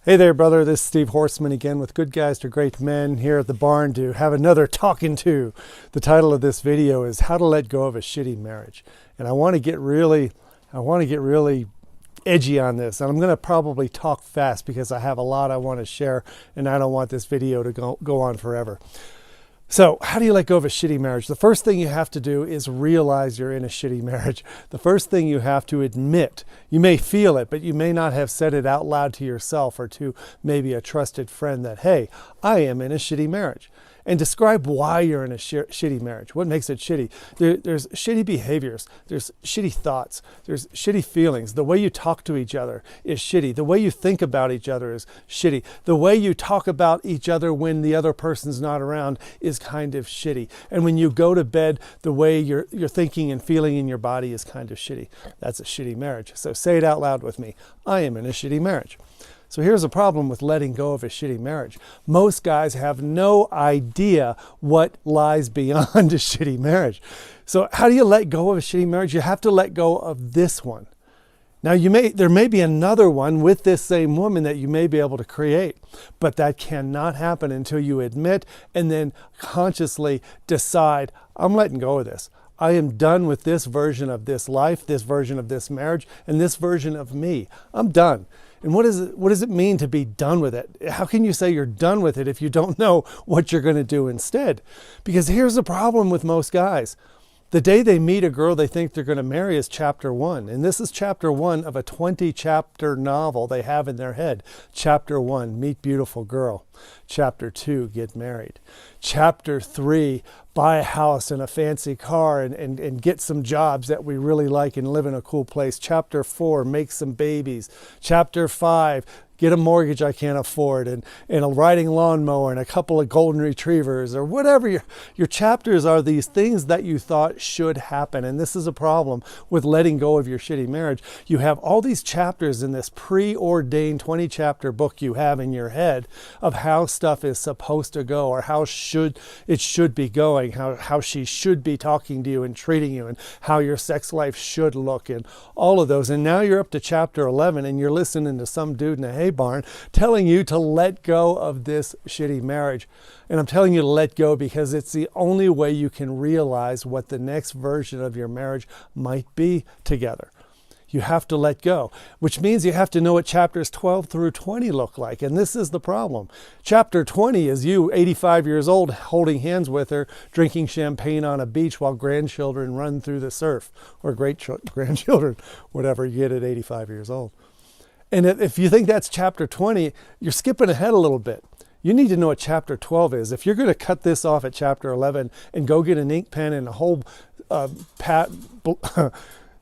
Hey there, brother. This is Steve Horseman again with Good Guys to Great Men here at the barn to have another talking to. The title of this video is How to Let Go of a Shitty Marriage. And I want to get really edgy on this. And I'm going to probably talk fast because I have a lot I want to share and I don't want this video to go on forever. So how do you let go of a shitty marriage? The first thing you have to do is realize you're in a shitty marriage. The first thing you have to admit, you may feel it, but you may not have said it out loud to yourself or to maybe a trusted friend that, hey, I am in a shitty marriage. And describe why you're in a shitty marriage. What makes it shitty? There's shitty behaviors. There's shitty thoughts. There's shitty feelings. The way you talk to each other is shitty. The way you think about each other is shitty. The way you talk about each other when the other person's not around is kind of shitty. And when you go to bed, the way you're thinking and feeling in your body is kind of shitty. That's a shitty marriage. So say it out loud with me. I am in a shitty marriage. So here's a problem with letting go of a shitty marriage. Most guys have no idea what lies beyond a shitty marriage. So how do you let go of a shitty marriage? You have to let go of this one. Now there may be another one with this same woman that you may be able to create, but that cannot happen until you admit and then consciously decide, I'm letting go of this. I am done with this version of this life, this version of this marriage, and this version of me. I'm done. And what does it mean to be done with it? How can you say you're done with it if you don't know what you're going to do instead? Because here's the problem with most guys. The day they meet a girl they think they're going to marry is chapter 1. And this is chapter 1 of a 20-chapter novel they have in their head. Chapter 1, meet beautiful girl. Chapter 2, get married. Chapter 3, buy a house and a fancy car and get some jobs that we really like and live in a cool place. Chapter 4, make some babies. Chapter 5, get a mortgage I can't afford and a riding lawnmower and a couple of golden retrievers or whatever. Your chapters are these things that you thought should happen. And this is a problem with letting go of your shitty marriage. You have all these chapters in this preordained 20-chapter book you have in your head of how stuff is supposed to go or how it should be going, how she should be talking to you and treating you and how your sex life should look and all of those. And now you're up to chapter 11 and you're listening to some dude in a hay barn telling you to let go of this shitty marriage. And I'm telling you to let go because it's the only way you can realize what the next version of your marriage might be together. You have to let go, which means you have to know what chapters 12 through 20 look like. And this is the problem. Chapter 20 is you, 85 years old, holding hands with her, drinking champagne on a beach while grandchildren run through the surf, or great-grandchildren, whatever you get at 85 years old. And if you think that's chapter 20, you're skipping ahead a little bit. You need to know what chapter 12 is. If you're going to cut this off at chapter 11 and go get an ink pen and a whole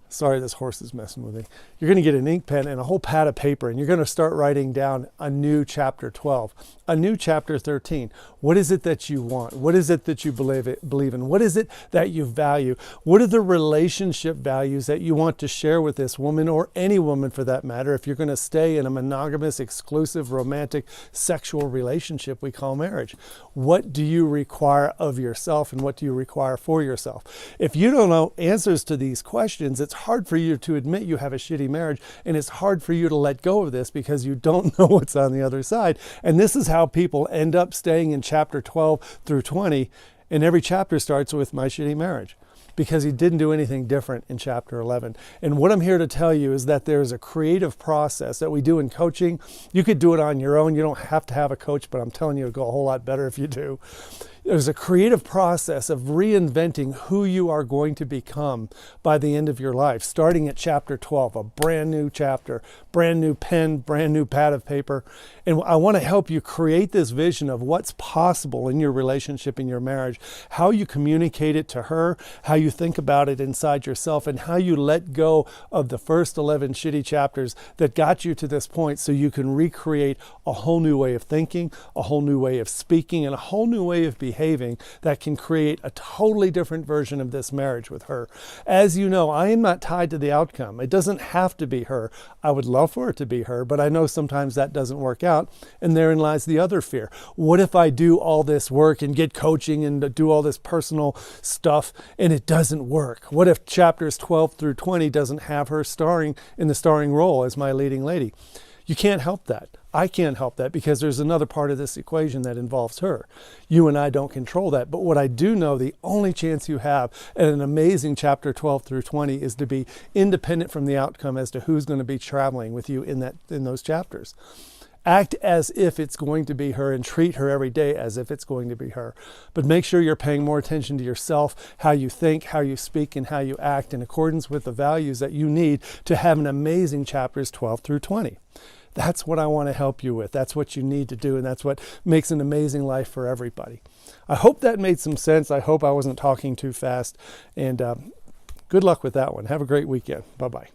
sorry, this horse is messing with me. You're going to get an ink pen and a whole pad of paper and you're going to start writing down a new chapter 12, a new chapter 13. What is it that you want? What is it that you believe in? What is it that you value? What are the relationship values that you want to share with this woman or any woman for that matter if you're going to stay in a monogamous, exclusive, romantic, sexual relationship we call marriage? What do you require of yourself and what do you require for yourself? If you don't know answers to these questions, it's hard for you to admit you have a shitty marriage, and it's hard for you to let go of this because you don't know what's on the other side. And this is how people end up staying in chapter 12 through 20, and every chapter starts with my shitty marriage because he didn't do anything different in chapter 11. And what I'm here to tell you is that there's a creative process that we do in coaching. You could do it on your own. You don't have to have a coach, but I'm telling you it'll go a whole lot better if you do. There's a creative process of reinventing who you are going to become by the end of your life, starting at chapter 12, a brand new chapter, brand new pen, brand new pad of paper. And I want to help you create this vision of what's possible in your relationship, in your marriage, how you communicate it to her, how you think about it inside yourself, and how you let go of the first 11 shitty chapters that got you to this point so you can recreate a whole new way of thinking, a whole new way of speaking, and a whole new way of behaving that can create a totally different version of this marriage with her. As you know, I am not tied to the outcome. It doesn't have to be her. I would love for it to be her, but I know sometimes that doesn't work out, and therein lies the other fear. What if I do all this work and get coaching and do all this personal stuff and it doesn't work? What if chapters 12 through 20 doesn't have her starring in the starring role as my leading lady? You can't help that. I can't help that because there's another part of this equation that involves her. You and I don't control that. But what I do know, the only chance you have at an amazing chapter 12 through 20 is to be independent from the outcome as to who's going to be traveling with you in those chapters. Act as if it's going to be her and treat her every day as if it's going to be her. But make sure you're paying more attention to yourself, how you think, how you speak, and how you act in accordance with the values that you need to have an amazing chapters 12 through 20. That's what I want to help you with. That's what you need to do, and that's what makes an amazing life for everybody. I hope that made some sense. I hope I wasn't talking too fast, and good luck with that one. Have a great weekend. Bye-bye.